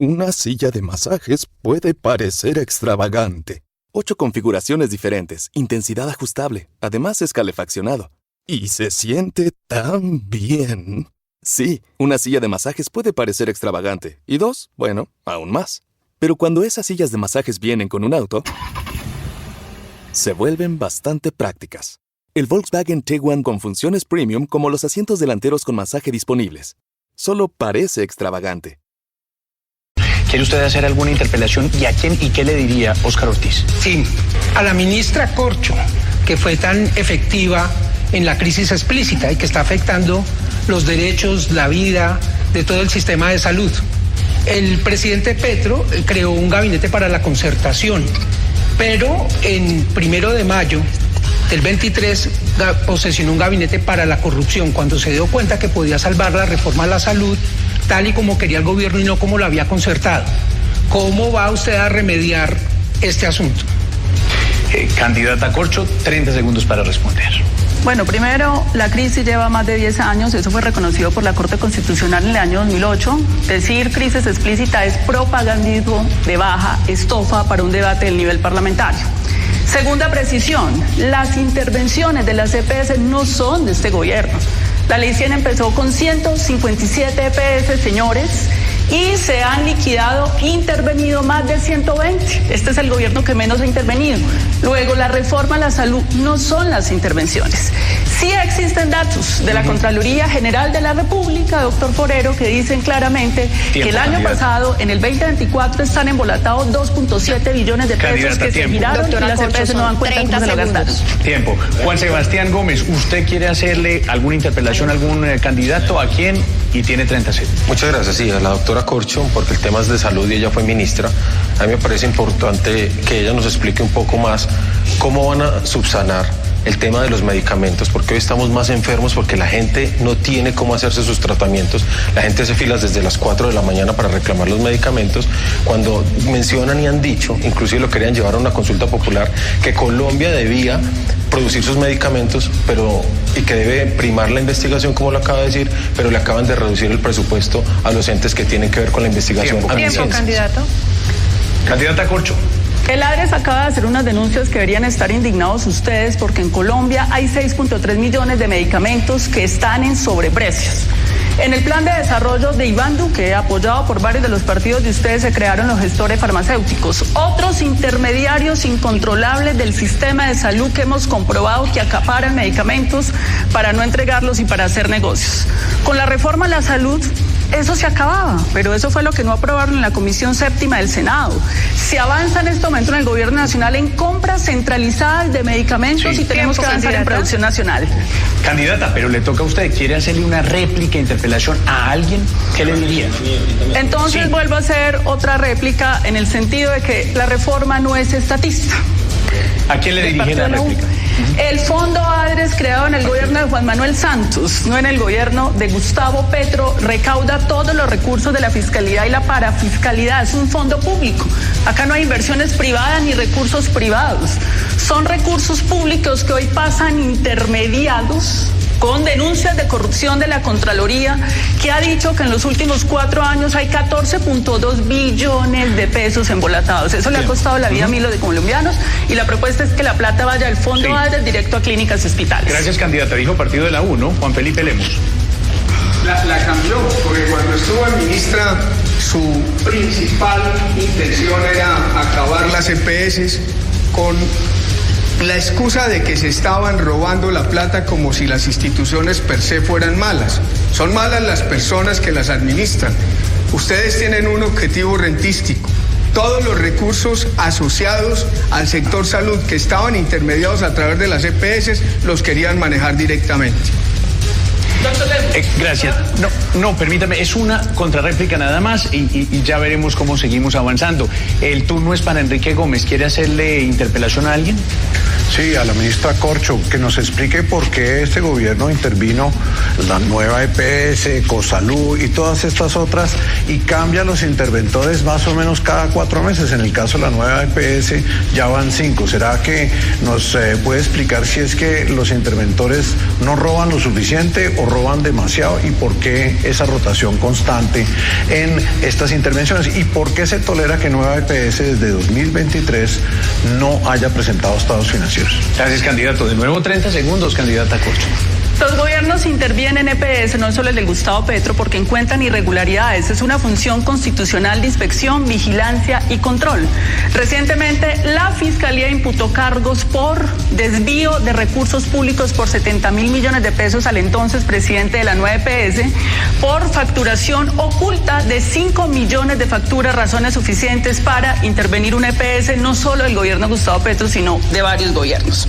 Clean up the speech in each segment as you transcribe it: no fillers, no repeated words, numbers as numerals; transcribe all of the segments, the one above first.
Una silla de masajes puede parecer extravagante. 8 configuraciones diferentes, intensidad ajustable, además es calefaccionado. Y se siente tan bien. Sí, una silla de masajes puede parecer extravagante. Y 2, bueno, aún más. Pero cuando esas sillas de masajes vienen con un auto, se vuelven bastante prácticas. El Volkswagen Tiguan con funciones premium como los asientos delanteros con masaje disponibles. Solo parece extravagante. ¿Quiere usted hacer alguna interpelación? ¿Y a quién y qué le diría Óscar Ortiz? Sí, a la ministra Corcho, que fue tan efectiva en la crisis explícita y que está afectando los derechos, la vida de todo el sistema de salud. El presidente Petro creó un gabinete para la concertación, pero en 1 de mayo del 23 posesionó un gabinete para la corrupción cuando se dio cuenta que podía salvar la reforma a la salud tal y como quería el gobierno y no como lo había concertado. ¿Cómo va usted a remediar este asunto? Candidata Corcho, 30 segundos para responder. Bueno, primero, la crisis lleva más de 10 años, eso fue reconocido por la Corte Constitucional en el año 2008. Decir crisis explícita es propagandismo de baja estofa para un debate del nivel parlamentario. Segunda precisión, las intervenciones de las EPS no son de este gobierno. La Ley 100 empezó con 157 EPS, señores, y se han liquidado, intervenido más de 120. Este es el gobierno que menos ha intervenido. Luego, la reforma a la salud no son las intervenciones. Sí existen datos de la Contraloría General de la República, doctor Forero, que dicen claramente que el año pasado, en el 2024, están embolatados 2.7 billones de pesos que se giraron y las EPS no dan cuenta cómo se lo gastaron. Tiempo. Juan Sebastián Gómez, ¿usted quiere hacerle alguna interpelación a algún candidato? ¿A quién? Y tiene 30 segundos. Muchas gracias, sí, a la doctora Corcho, porque el tema es de salud y ella fue ministra. A mí me parece importante que ella nos explique un poco más cómo van a subsanar el tema de los medicamentos, porque hoy estamos más enfermos porque la gente no tiene cómo hacerse sus tratamientos. La gente hace filas desde las 4 de la mañana para reclamar los medicamentos, cuando mencionan y han dicho, inclusive lo querían llevar a una consulta popular, que Colombia debía producir sus medicamentos, y que debe primar la investigación, como lo acaba de decir, pero le acaban de reducir el presupuesto a los entes que tienen que ver con la investigación. Tiempo, candidato. Candidata Corcho. El ADRES acaba de hacer unas denuncias que deberían estar indignados ustedes porque en Colombia hay 6.3 millones de medicamentos que están en sobreprecios. En el plan de desarrollo de Iván Duque, apoyado por varios de los partidos de ustedes, se crearon los gestores farmacéuticos, otros intermediarios incontrolables del sistema de salud que hemos comprobado que acaparan medicamentos para no entregarlos y para hacer negocios. Con la reforma a la salud, eso se acababa, pero eso fue lo que no aprobaron en la Comisión Séptima del Senado. Se avanza en este momento en el Gobierno Nacional en compras centralizadas de medicamentos y tenemos que avanzar en producción nacional. Candidata, pero le toca a usted, ¿quiere hacerle una réplica, interpelación a alguien? ¿Qué le diría? Entonces vuelvo a hacer otra réplica en el sentido de que la reforma no es estatista. ¿A quién le dirige la réplica? El fondo ADRES, creado en el gobierno de Juan Manuel Santos, no en el gobierno de Gustavo Petro, recauda todos los recursos de la fiscalidad y la parafiscalidad. Es un fondo público. Acá no hay inversiones privadas ni recursos privados. Son recursos públicos que hoy pasan intermediados con denuncias de corrupción de la Contraloría, que ha dicho que en los últimos 4 años hay 14.2 billones de pesos embolatados. Eso le ha costado la vida a miles de colombianos y la propuesta es que la plata vaya al fondo ADRES directo a clínicas y hospitales. Gracias, candidata. Dijo partido de la U, ¿no? Juan Felipe Lemos. La cambió, porque cuando estuvo en ministra, su principal intención era acabar las EPS con la excusa de que se estaban robando la plata como si las instituciones per se fueran malas. Son malas las personas que las administran. Ustedes tienen un objetivo rentístico. Todos los recursos asociados al sector salud que estaban intermediados a través de las EPS los querían manejar directamente. Gracias. No, permítame, es una contrarréplica nada más y ya veremos cómo seguimos avanzando. El turno es para Enrique Gómez. ¿Quiere hacerle interpelación a alguien? Sí, a la ministra Corcho, que nos explique por qué este gobierno intervino la nueva EPS, Cosalud y todas estas otras y cambia los interventores más o menos cada 4 meses. En el caso de la nueva EPS ya van 5. ¿Será que nos puede explicar si es que los interventores no roban lo suficiente o roban demasiado y por qué esa rotación constante en estas intervenciones y por qué se tolera que Nueva EPS desde 2023 no haya presentado estados financieros. Gracias, candidato. De nuevo 30 segundos, candidata Corcho. Los gobiernos intervienen en EPS, no solo el de Gustavo Petro, porque encuentran irregularidades. Es una función constitucional de inspección, vigilancia y control. Recientemente, la Fiscalía imputó cargos por desvío de recursos públicos por 70.000 millones de pesos al entonces presidente de la nueva EPS, por facturación oculta de 5 millones de facturas, razones suficientes para intervenir una EPS, no solo del gobierno de Gustavo Petro, sino de varios gobiernos.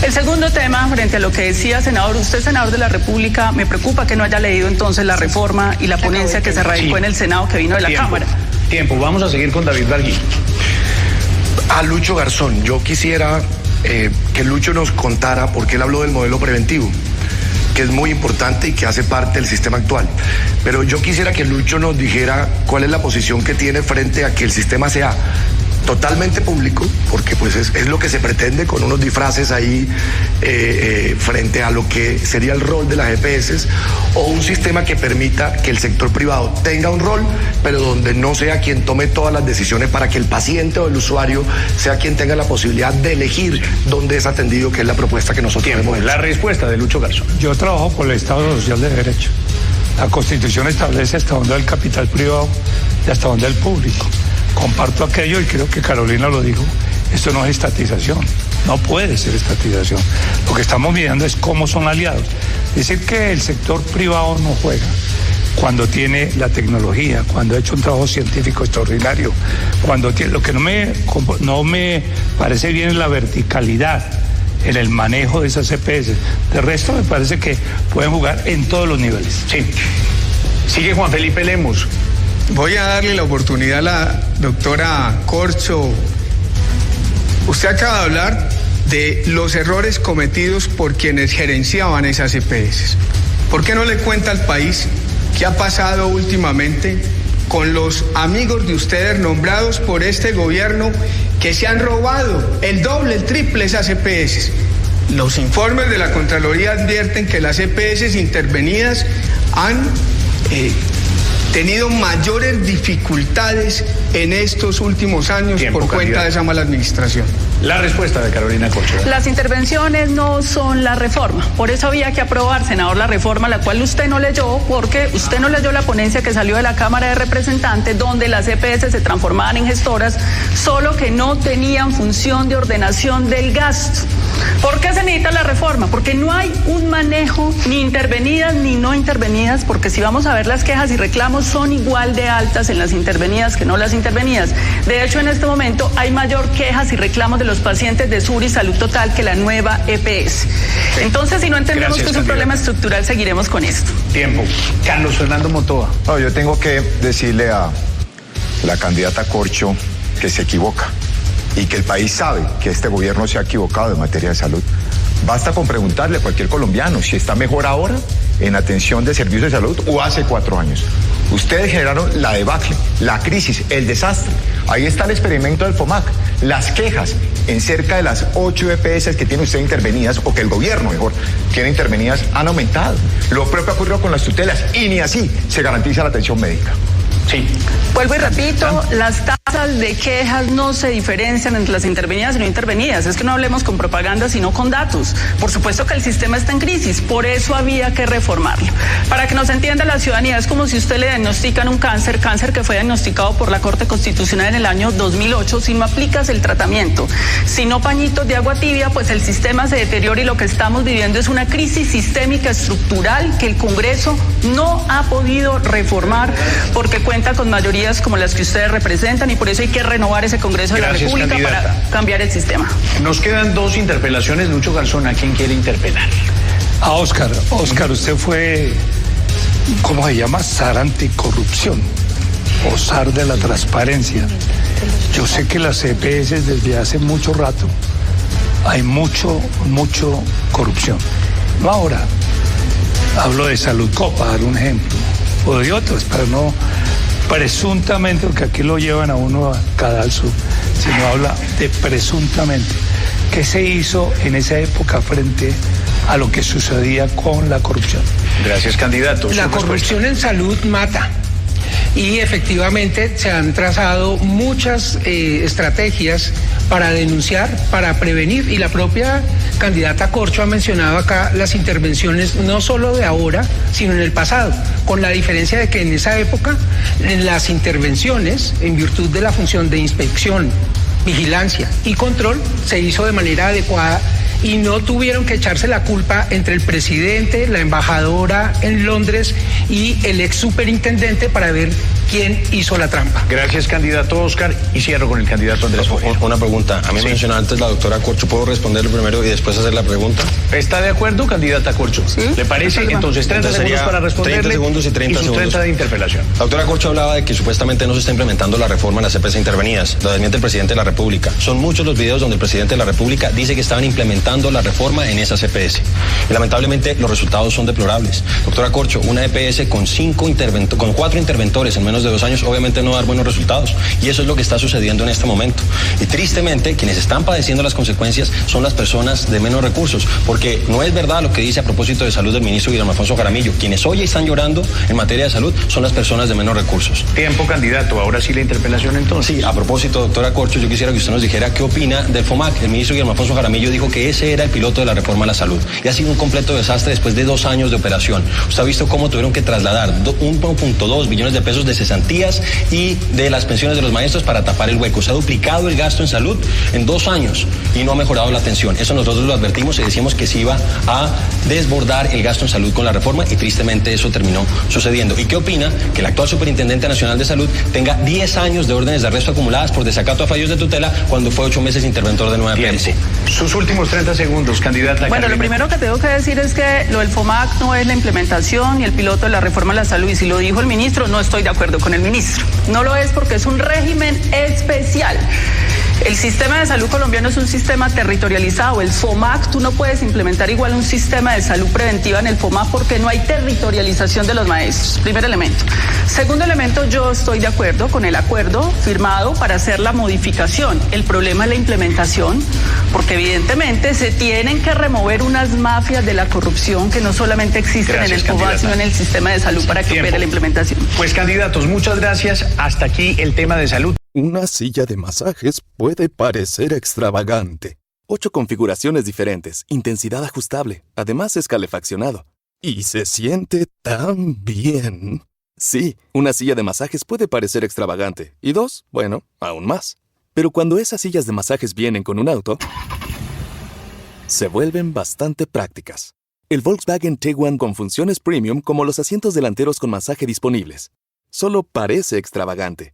El segundo tema, frente a lo que decía, senador, usted senador de la República, me preocupa que no haya leído entonces la reforma y la ponencia que se radicó en el Senado que vino de la Cámara. Vamos a seguir con David Barguil. A Lucho Garzón, yo quisiera que Lucho nos contara, porque él habló del modelo preventivo, que es muy importante y que hace parte del sistema actual. Pero yo quisiera que Lucho nos dijera cuál es la posición que tiene frente a que el sistema sea totalmente público, porque pues es lo que se pretende con unos disfraces ahí frente a lo que sería el rol de las EPS, o un sistema que permita que el sector privado tenga un rol, pero donde no sea quien tome todas las decisiones para que el paciente o el usuario sea quien tenga la posibilidad de elegir dónde es atendido, que es la propuesta que nosotros hemos hecho. La respuesta de Lucho Garzón. Yo trabajo por el Estado Social de Derecho. La Constitución establece hasta dónde el capital privado y hasta dónde el público. Comparto aquello y creo que Carolina lo dijo, esto no es estatización, no puede ser estatización. Lo que estamos viendo es cómo son aliados. Decir que el sector privado no juega cuando tiene la tecnología, cuando ha hecho un trabajo científico extraordinario, cuando tiene, lo que no me parece bien es la verticalidad en el manejo de esas EPS. De resto me parece que pueden jugar en todos los niveles. Sí. Sigue Juan Felipe Lemos. Voy a darle la oportunidad a la doctora Corcho. Usted acaba de hablar de los errores cometidos por quienes gerenciaban esas EPS. ¿Por qué no le cuenta al país qué ha pasado últimamente con los amigos de ustedes nombrados por este gobierno que se han robado el doble, el triple esas EPS? Los informes de la Contraloría advierten que las EPS intervenidas han tenido mayores dificultades en estos últimos años por cuenta de esa mala administración. La respuesta de Carolina Corcho. Las intervenciones no son la reforma, por eso había que aprobar, senador, la reforma, la cual usted no leyó, porque usted no leyó la ponencia que salió de la Cámara de Representantes, donde las EPS se transformaban en gestoras, solo que no tenían función de ordenación del gasto. ¿Por qué se necesita la reforma? Porque no hay un manejo ni intervenidas ni no intervenidas, porque si vamos a ver las quejas y reclamos son igual de altas en las intervenidas que no las intervenidas. De hecho, en este momento hay mayor quejas y reclamos de los pacientes de Sur y Salud Total que la nueva EPS. Entonces, si no entendemos que es un problema estructural, seguiremos con esto. Tiempo. Carlos Fernando Motoa. No, yo tengo que decirle a la candidata Corcho que se equivoca y que el país sabe que este gobierno se ha equivocado en materia de salud. Basta con preguntarle a cualquier colombiano si está mejor ahora en atención de servicios de salud o hace 4 años. Ustedes generaron la debacle, la crisis, el desastre. Ahí está el experimento del FOMAC. Las quejas en cerca de las 8 EPS que tiene usted intervenidas, o que el gobierno mejor tiene intervenidas, han aumentado. Lo propio ocurrió con las tutelas y ni así se garantiza la atención médica. Sí. Vuelvo y repito, las tasas de quejas no se diferencian entre las intervenidas y no intervenidas. Es que no hablemos con propaganda, sino con datos. Por supuesto que el sistema está en crisis, por eso había que reformarlo. Para que nos entienda la ciudadanía, es como si usted le diagnostican un cáncer que fue diagnosticado por la Corte Constitucional en el año 2008, si no aplicas el tratamiento, si no pañitos de agua tibia, pues el sistema se deteriora y lo que estamos viviendo es una crisis sistémica estructural que el Congreso no ha podido reformar porque cuenta con mayorías como las que ustedes representan y por eso hay que renovar ese Congreso de la República, candidata, para cambiar el sistema. Nos quedan 2 interpelaciones. Lucho Garzón, ¿a quién quiere interpelar? A Óscar. Óscar, usted fue, ¿cómo se llama? SAR anticorrupción o SAR de la transparencia. Yo sé que las EPS desde hace mucho rato hay mucho corrupción. No ahora. Hablo de Saludco, para dar un ejemplo, o de otros, pero no presuntamente, porque aquí lo llevan a uno a cadalso, sino habla de presuntamente. ¿Qué se hizo en esa época frente a lo que sucedía con la corrupción? Gracias, candidato. La corrupción en salud mata. Y efectivamente se han trazado muchas estrategias para denunciar, para prevenir, y la propia candidata Corcho ha mencionado acá las intervenciones no solo de ahora, sino en el pasado, con la diferencia de que en esa época las intervenciones, en virtud de la función de inspección, vigilancia y control, se hizo de manera adecuada y no tuvieron que echarse la culpa entre el presidente, la embajadora en Londres y el ex superintendente para ver quién hizo la trampa. Gracias, candidato Oscar. Y cierro con el candidato Andrés Fobia. Una pregunta. A mí me mencionó antes la doctora Corcho. ¿Puedo responderle primero y después hacer la pregunta? ¿Está de acuerdo, candidata Corcho? Sí. ¿Le parece? Entonces 30 segundos para responderle. 30 segundos y 30 sus segundos. 30 de interpelación. La doctora Corcho hablaba de que supuestamente no se está implementando la reforma en las EPS intervenidas. Lo desmiente el presidente de la República. Son muchos los videos donde el presidente de la República dice que estaban implementando la reforma en esas EPS. Y lamentablemente los resultados son deplorables. Doctora Corcho, una EPS con 4 interventores en menos de 2 años obviamente no va a dar buenos resultados. Y eso es lo que está sucediendo en este momento. Y tristemente quienes están padeciendo las consecuencias son las personas de menos recursos. Porque no es verdad lo que dice a propósito de salud del ministro Guillermo Alfonso Jaramillo. Quienes hoy están llorando en materia de salud son las personas de menos recursos. Tiempo, candidato. Ahora sí la interpelación entonces. Sí, a propósito, doctora Corcho, yo quisiera que usted nos dijera qué opina del FOMAC. El ministro Guillermo Alfonso Jaramillo dijo que ese era el piloto de la reforma a la salud. Y ha sido un completo desastre después de 2 años de operación. Usted ha visto cómo tuvieron que trasladar 1.2 billones de pesos de cesantías y de las pensiones de los maestros para tapar el hueco. Se ha duplicado el gasto en salud en 2 años y no ha mejorado la atención. Eso nosotros lo advertimos y decíamos que se iba a desbordar el gasto en salud con la reforma y tristemente eso terminó sucediendo. ¿Y qué opina que el actual Superintendente Nacional de Salud tenga 10 años de órdenes de arresto acumuladas por desacato a fallos de tutela cuando fue 8 meses interventor de 9 EPS? Sus últimos 30 segundos, candidata. Bueno, lo primero que tengo que decir es que lo del FOMAC no es la implementación ni el piloto de la reforma a la salud. Y si lo dijo el ministro, no estoy de acuerdo con el ministro. No lo es porque es un régimen especial. El sistema de salud colombiano es un sistema territorializado. El FOMAC, tú no puedes implementar igual un sistema de salud preventiva en el FOMAC porque no hay territorialización de los maestros. Primer elemento. Segundo elemento, yo estoy de acuerdo con el acuerdo firmado para hacer la modificación. El problema es la implementación, porque evidentemente se tienen que remover unas mafias de la corrupción que no solamente existen en el FOMAC, sino en el sistema de salud para que opere la implementación. Pues candidatos, muchas gracias. Hasta aquí el tema de salud. Una silla de masajes puede parecer extravagante. 8 configuraciones diferentes, intensidad ajustable, además es calefaccionado. Y se siente tan bien. Sí, una silla de masajes puede parecer extravagante. Y 2, bueno, aún más. Pero cuando esas sillas de masajes vienen con un auto, se vuelven bastante prácticas. El Volkswagen Tiguan con funciones premium como los asientos delanteros con masaje disponibles. Solo parece extravagante,